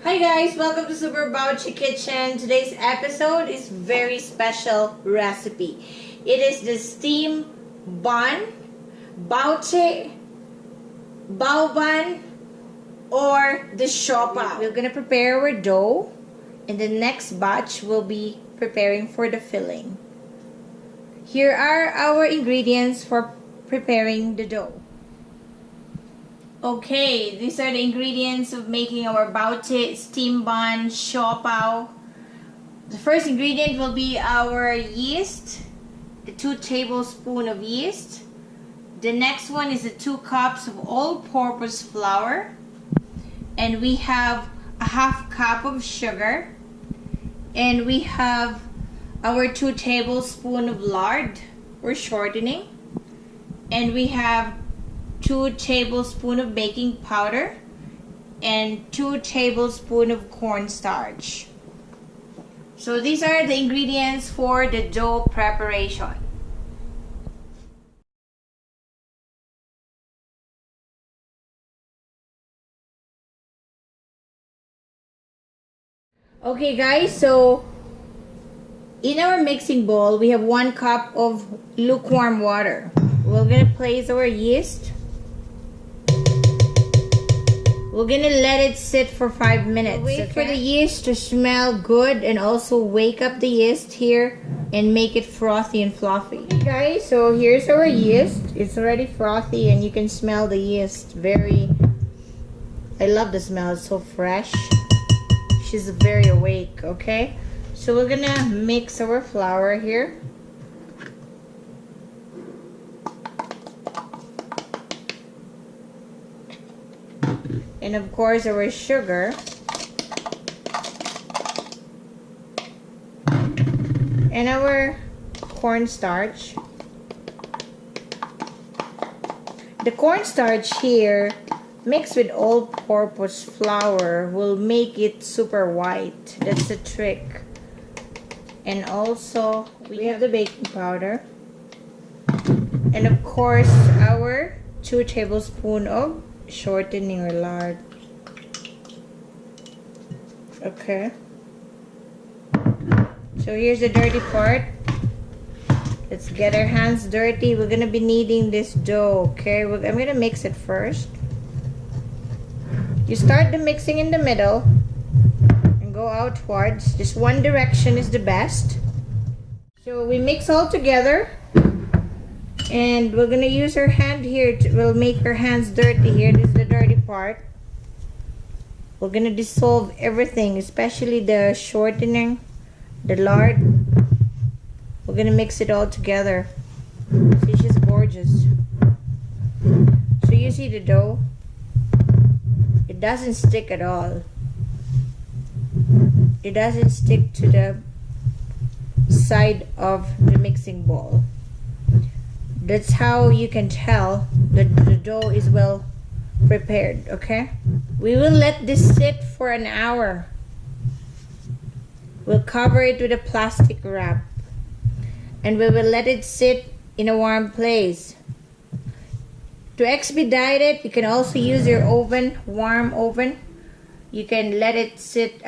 Hi guys, welcome to Super Bāozi Kitchen. Today's episode is very special recipe. It is the steam bun, Bāozi, bao bun, or the Siopao. We're gonna prepare our dough, and the next batch will be preparing for the filling. Here are our ingredients for preparing the dough. Okay, these are the ingredients of making our Bāozi steam bun Siopao. The first ingredient will be our yeast, the 2 tablespoons of yeast. The next one is the 2 cups of all-purpose flour, and we have a ½ cup of sugar, and we have our 2 tablespoons of lard or shortening, and we have 2 tablespoons of baking powder and 2 tablespoons of cornstarch. So these are the ingredients for the dough preparation. Okay guys, so in our mixing bowl we have 1 cup of lukewarm water. We're gonna place our yeast. We're gonna let it sit for 5 minutes. Wait for the yeast to smell good and also wake up the yeast here and make it frothy and fluffy. Okay guys, so here's our yeast. It's already frothy and you can smell the yeast. I love the smell, it's so fresh. She's very awake, okay? So we're gonna mix our flour here. And of course our sugar, and our cornstarch. The cornstarch here mixed with all-purpose flour will make it super white. That's the trick. And also we have the baking powder, and of course our 2 tablespoons of shortening or lard. Okay, so here's the dirty part. Let's get our hands dirty. We're gonna be kneading this dough. Okay, I'm gonna mix it first. You start the mixing in the middle and go outwards. Just one direction is the best. So we mix all together. And we're gonna use our hand here. We'll make our hands dirty here. This is the dirty part. We're gonna dissolve everything, especially the shortening, the lard. We're gonna mix it all together. See, she's gorgeous. So you see the dough? It doesn't stick at all. It doesn't stick to the side of the mixing bowl. That's how you can tell that the dough is well prepared, okay? We will let this sit for an hour. We'll cover it with a plastic wrap. And we will let it sit in a warm place. To expedite it, you can also use your oven, warm oven. You can let it sit,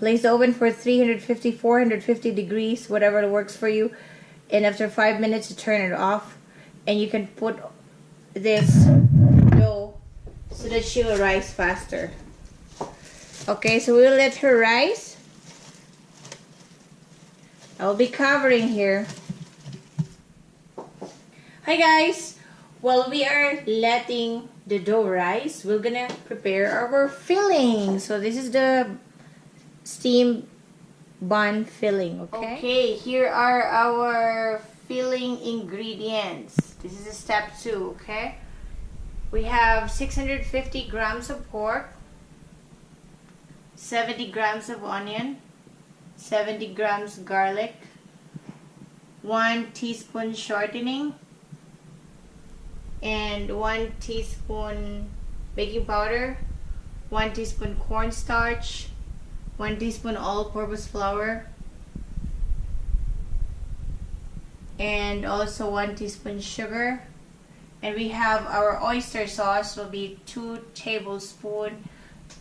place the oven for 350, 450 degrees, whatever works for you. And after 5 minutes you turn it off, and you can put this dough so that she will rise faster. Okay, so we'll let her rise. I'll be covering here. Hi guys, while we are letting the dough rise, we're gonna prepare our filling. So this is the steam bun filling. Okay, here are our filling ingredients. This is step 2. Okay, we have 650 grams of pork, 70 grams of onion, 70 grams garlic, 1 teaspoon shortening, and 1 teaspoon baking powder, 1 teaspoon cornstarch, 1 teaspoon all-purpose flour, and also 1 teaspoon sugar. And we have our oyster sauce, will be 2 tablespoons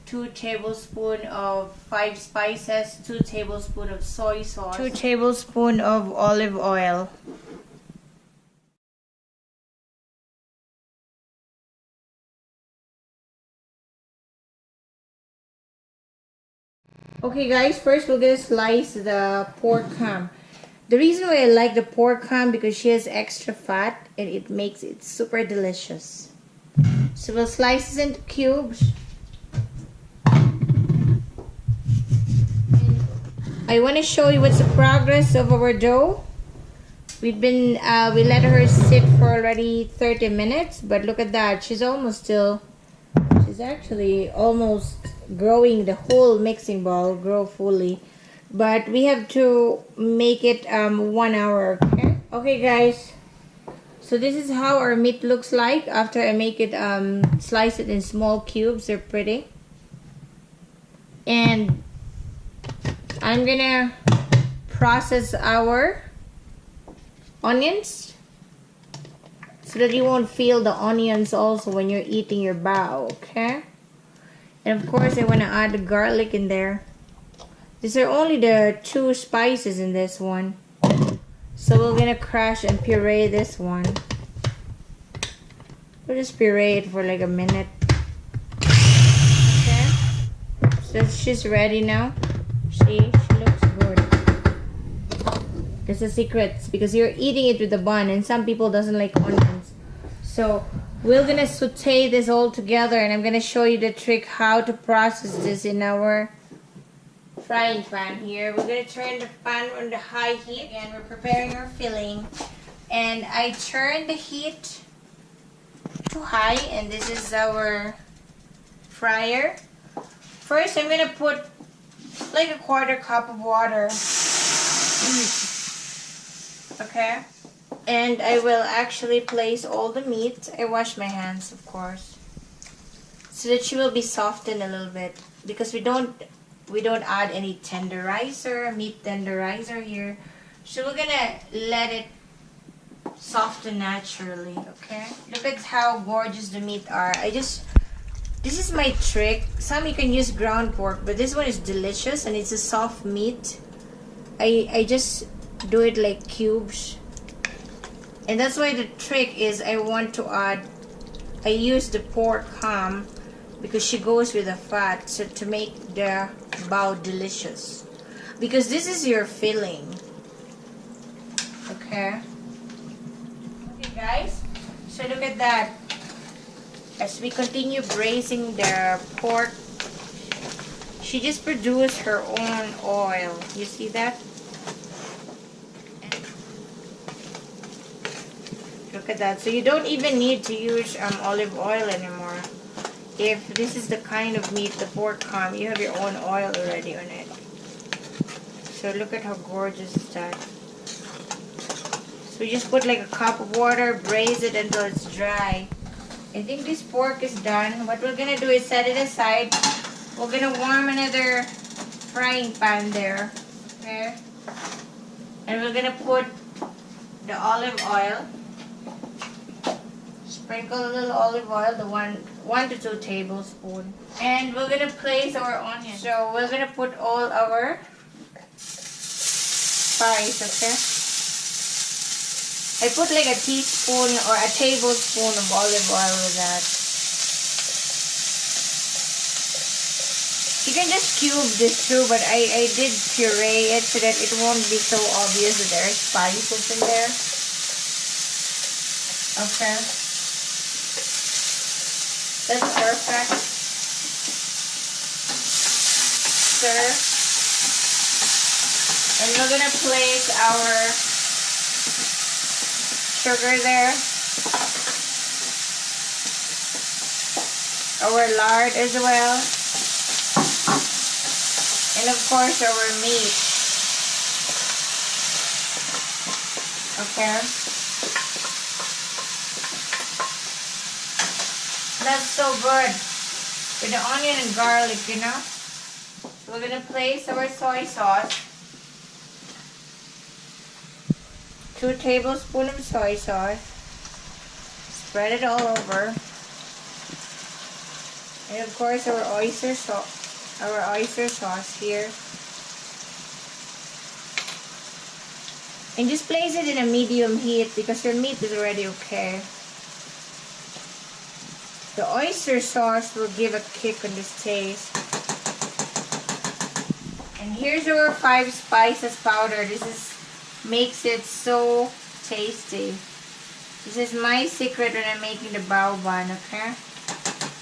2 tablespoons of 5 spices, 2 tablespoons of soy sauce, 2 tablespoons of olive oil. Okay guys, first we're gonna slice the pork ham. The reason why I like the pork ham because she has extra fat and it makes it super delicious. So we'll slice this into cubes. I want to show you what's the progress of our dough. We let her sit for already 30 minutes, but look at that. She's actually almost growing. The whole mixing bowl grow fully, but we have to make it 1 hour. Okay guys, so this is how our meat looks like after I make it slice it in small cubes. They're pretty, and I'm gonna process our onions so that you won't feel the onions also when you're eating your bao, okay? And of course I want to add the garlic in there. These are only the 2 spices in this one. So we're gonna crush and puree this one. We'll just puree it for like a minute. Okay? So she's ready now. See, she looks good. That's the secret, because you're eating it with the bun and some people doesn't like onions. So we're gonna saute this all together and I'm gonna show you the trick how to process this in our frying pan here. We're gonna turn the pan on the high heat and we're preparing our filling. And I turned the heat to high and this is our fryer. First I'm gonna put like a 1/4 cup of water. Okay, and I will actually place all the meat. I wash my hands, of course, so that she will be softened a little bit, because we don't add any tenderizer, meat tenderizer here. So we're gonna let it soften naturally. Okay, look at how gorgeous the meat are. This is my trick. Some you can use ground pork, but this one is delicious and it's a soft meat. I just do it like cubes, and that's why the trick is I use the pork ham because she goes with the fat, so to make the bao delicious, because this is your filling. Okay guys, so look at that. As we continue braising the pork, she just produced her own oil. You see that? Look at that. So you don't even need to use olive oil anymore. If this is the kind of meat, the pork ham, you have your own oil already on it. So look at how gorgeous is that. So we just put like a cup of water, braise it until it's dry. I think this pork is done. What we're gonna do is set it aside. We're gonna warm another frying pan there. Okay? And we're gonna put the olive oil. Sprinkle a little olive oil, the 1 to 2 tablespoons. And we're gonna place our onions. So we're gonna put all our spice, okay? I put like a teaspoon or a tablespoon of olive oil with that. You can just cube this too, but I did puree it so that it won't be so obvious that there are spices in there. Okay. That's perfect. Stir. And we're gonna place our sugar there. Our lard as well. And of course our meat. Okay. That's so good with the onion and garlic, you know. So we're gonna place our soy sauce. 2 tablespoons of soy sauce. Spread it all over. And of course our oyster sauce here. And just place it in a medium heat because your meat is already okay. The oyster sauce will give a kick on this taste. And here's our 5 spices powder. Makes it so tasty. This is my secret when I'm making the bao bun, okay?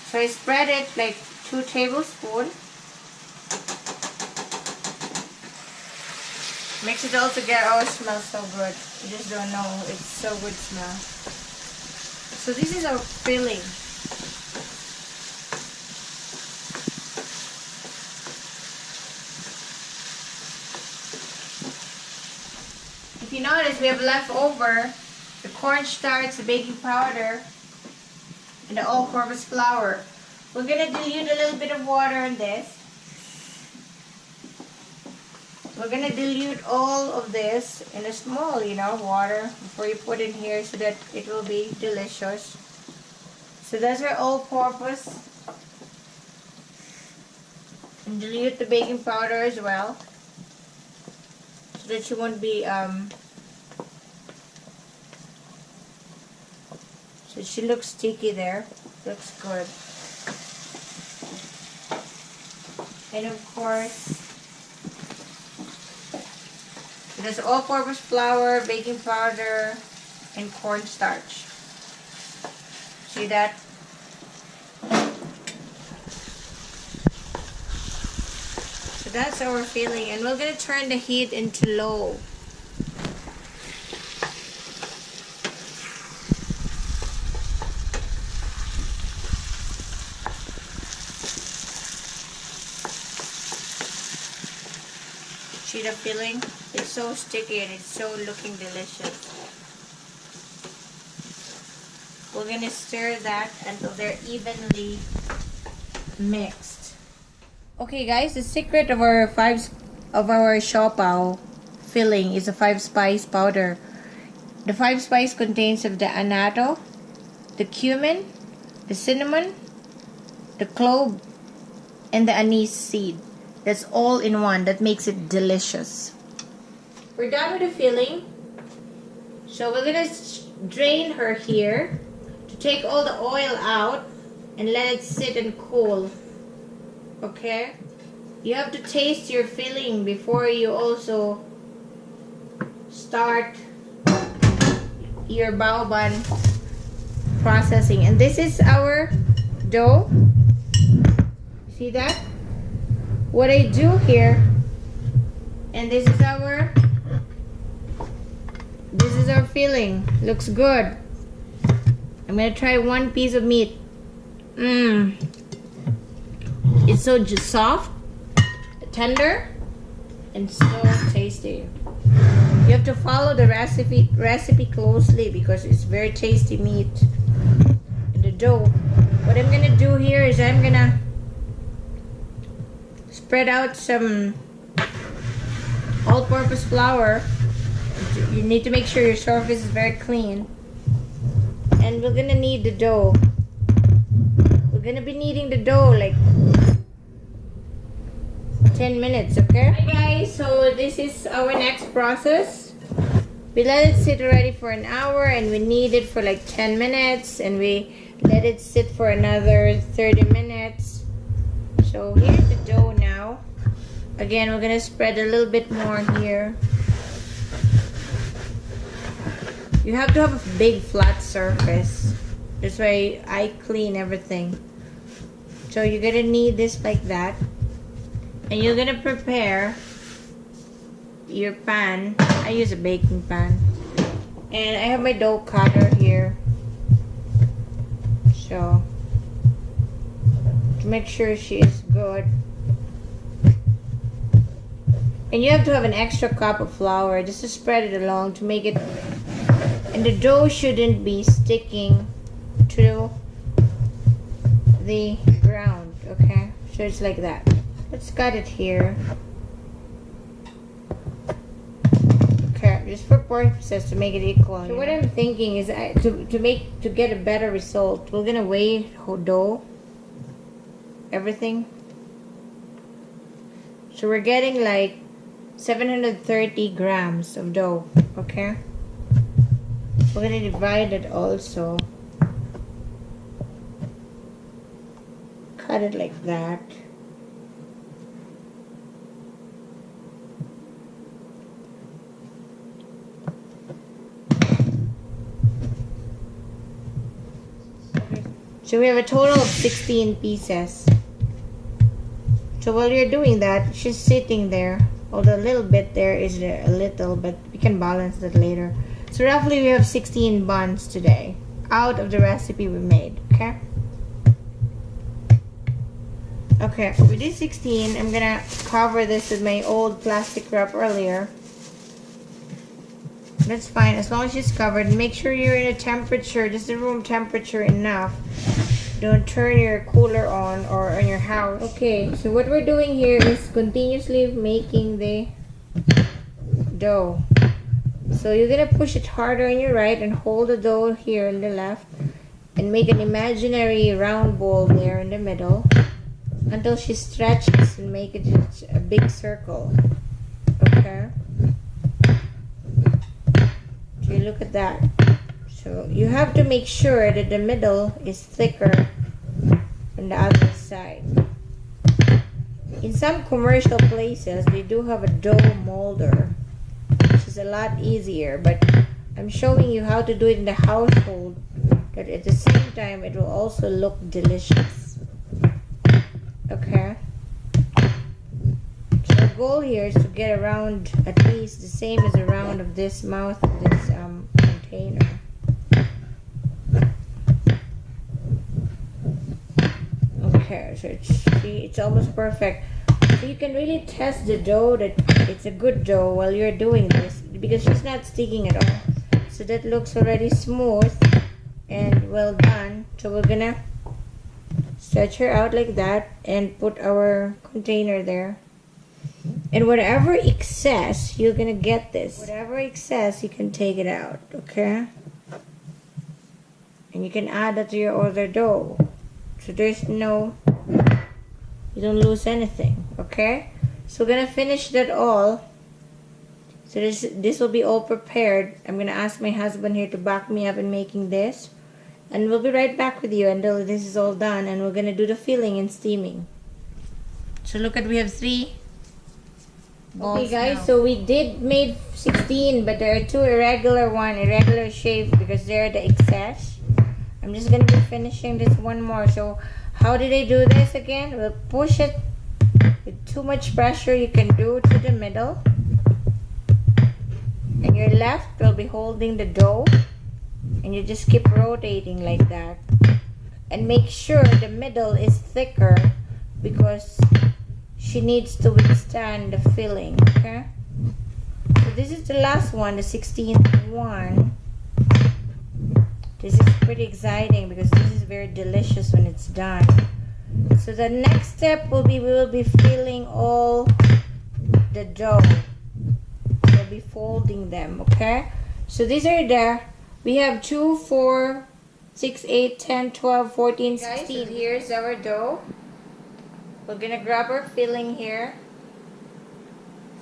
So I spread it like 2 tablespoons. Mix it all together. Oh, it smells so good. You just don't know. It's so good smell. So this is our filling. If you notice, we have left over the cornstarch, the baking powder, and the all-purpose flour. We're gonna dilute a little bit of water in this. We're gonna dilute all of this in a small, water before you put in here so that it will be delicious. So that's our all-purpose. And dilute the baking powder as well so that you won't be so she looks sticky there. Looks good. And of course, there's all-purpose flour, baking powder, and cornstarch. See that? So that's our filling, and we're gonna turn the heat into low. See the filling? It's so sticky and it's so looking delicious. We're gonna stir that until they're evenly mixed. Okay guys, the secret of our Siopao filling is a 5 spice powder. The 5 spice contains of the annatto, the cumin, the cinnamon, the clove, and the anise seed. That's all in one. That makes it delicious. We're done with the filling. So we're gonna drain her here to take all the oil out and let it sit and cool. Okay? You have to taste your filling before you also start your bao bun processing. And this is our dough. See that? What I do here, and this is our filling. Looks good. I'm gonna try one piece of meat. It's so soft, tender, and so tasty. You have to follow the recipe closely because it's very tasty meat. And the dough. What I'm gonna do here is I'm gonna spread out some all-purpose flour. You need to make sure your surface is very clean. And we're gonna knead the dough. We're gonna be kneading the dough like 10 minutes, okay? Hi guys, so this is our next process. We let it sit already for an hour and we knead it for like 10 minutes and we let it sit for another 30 minutes. So here's the dough now. Again, we're gonna spread a little bit more here. You have to have a big flat surface. That's why I clean everything. So you're gonna knead this like that. And you're gonna prepare your pan. I use a baking pan. And I have my dough cutter here. So to make sure she is good. And you have to have an extra cup of flour just to spread it along to make it, and the dough shouldn't be sticking to the ground, okay? So it's like that. Let's cut it here. Okay, just for purposes to make it equal. So what I'm thinking is to get a better result, we're gonna weigh dough. everything. So we're getting like 730 grams of dough, okay? We're gonna divide it also. Cut it like that. So we have a total of 16 pieces. So while you're doing that, it's just sitting there. Although a little bit there is a little, but we can balance that later. So roughly we have 16 buns today out of the recipe we made, okay? Okay, we did 16. I'm gonna cover this with my old plastic wrap earlier. That's fine, as long as it's covered. Make sure you're in a temperature, just the room temperature enough. Don't turn your cooler on or on your house. Okay, so what we're doing here is continuously making the dough. So you're gonna push it harder on your right and hold the dough here on the left and make an imaginary round ball there in the middle until she stretches and make it just a big circle. Okay? Okay, look at that. So you have to make sure that the middle is thicker than the other side. In some commercial places, they do have a dough molder, which is a lot easier, but I'm showing you how to do it in the household, that at the same time it will also look delicious. Okay? So the goal here is to get around at least the same as the round of this mouth of this container. Okay, so it's almost perfect. So you can really test the dough that it's a good dough while you're doing this, because she's not sticking at all. So that looks already smooth and well done. So we're gonna stretch her out like that and put our container there. And whatever excess, you're gonna get this. Whatever excess, you can take it out, okay? And you can add that to your other dough. So there's no, you don't lose anything, okay? So we're gonna finish that all. So this will be all prepared. I'm gonna ask my husband here to back me up in making this. And we'll be right back with you until this is all done. And we're gonna do the filling and steaming. So look at, we have 3 balls. Okay guys, now. So we did made 16, but there are 2 irregular shape because they're the excess. I'm just going to be finishing this one more. So how did I do this again? We'll push it with too much pressure. You can do to the middle. And your left will be holding the dough. And you just keep rotating like that. And make sure the middle is thicker because she needs to withstand the filling. Okay? So this is the last one, the 16th one. This is pretty exciting because this is very delicious when it's done. So the next step will be, we will be filling all the dough. We'll be folding them, okay? So these are there. We have 2, 4, 6, 8, 10, 12, 14, 16. So here's our dough. We're gonna grab our filling here.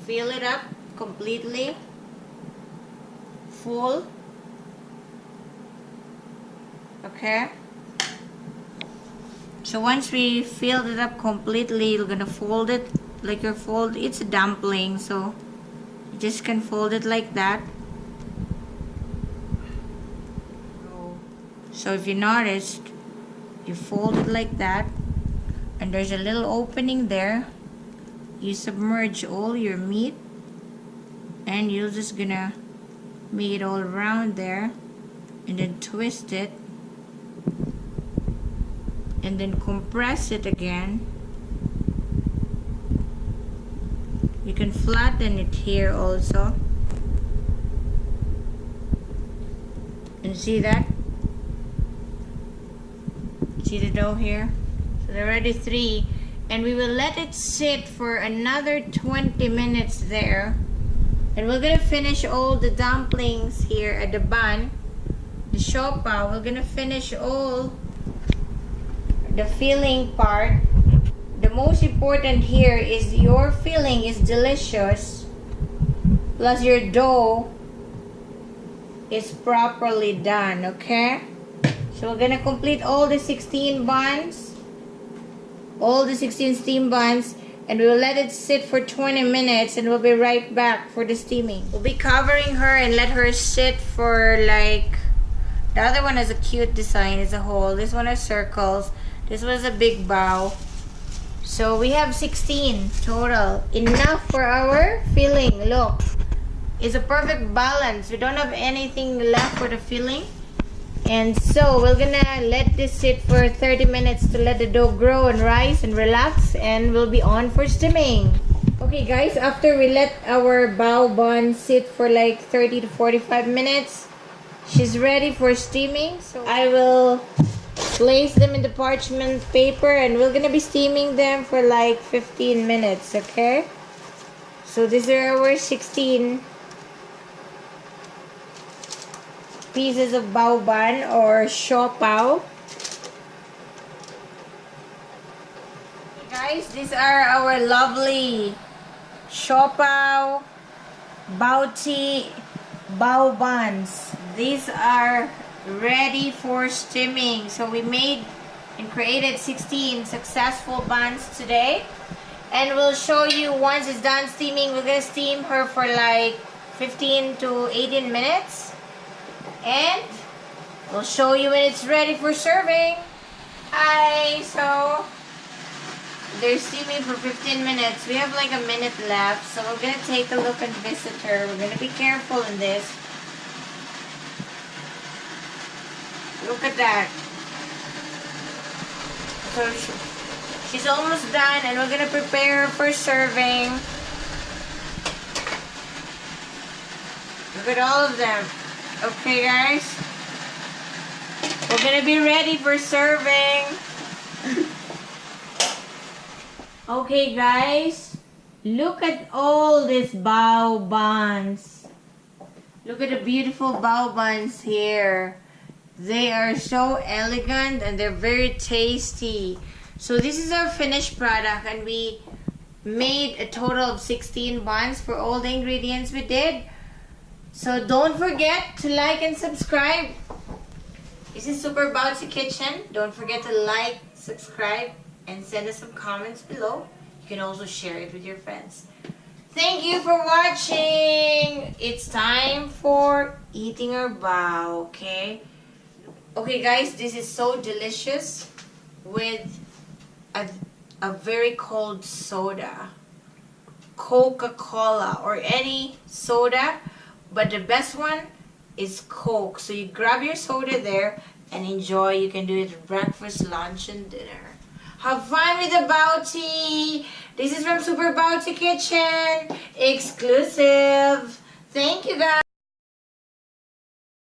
Fill it up completely. Full. Okay, so once we filled it up completely, you're gonna fold it like you fold, it's a dumpling, so you just can fold it like that. So if you noticed, you fold it like that and there's a little opening there. You submerge all your meat and you're just gonna make it all around there and then twist it and then compress it again. You can flatten it here also. And see that? See the dough here? So there are already 3. And we will let it sit for another 20 minutes there. And we're gonna finish all the dumplings here at the bun. The siopao, we're gonna finish all the filling part most important here is your filling is delicious, plus your dough is properly done, okay? So we're gonna complete all the 16 buns, all the 16 steam buns, and we'll let it sit for 20 minutes and we'll be right back for the steaming. We'll be covering her and let her sit for like, the other one has a cute design, it's a hole. This one has circles. This was a big bow. So we have 16 total. Enough for our filling. Look, it's a perfect balance. We don't have anything left for the filling. And so we're gonna let this sit for 30 minutes to let the dough grow and rise and relax, and we'll be on for steaming. Okay guys, after we let our bao bun sit for like 30 to 45 minutes, she's ready for steaming. So I will place them in the parchment paper and we're gonna be steaming them for like 15 minutes, okay? So these are our 16 pieces of bao bun or siopao. Guys, these are our lovely siopao BAOZI bao buns. These are ready for steaming. So we made and created 16 successful buns today, and we'll show you once it's done steaming. We're gonna steam her for like 15 to 18 minutes, and we'll show you when it's ready for serving. Hi, so they're steaming for 15 minutes. We have like a minute left, so we're gonna take a look and visit her. We're gonna be careful in this. Look at that. So she's almost done, and we're gonna prepare her for serving. Look at all of them. Okay guys, we're gonna be ready for serving. Okay guys, look at all these bao buns. Look at the beautiful bao buns here. They are so elegant and they're very tasty. So this is our finished product, and we made a total of 16 buns for all the ingredients we did. So don't forget to like and subscribe. This is Super BAOZI Kitchen. Don't forget to like, subscribe, and send us some comments below. You can also share it with your friends. Thank you for watching. It's time for eating our bao, okay? Okay guys, this is so delicious with a very cold soda. Coca-Cola or any soda, but the best one is Coke. So you grab your soda there and enjoy. You can do it at breakfast, lunch, and dinner. Have fun with the BAOZI. This is from Super BAOZI Kitchen. Exclusive. Thank you guys.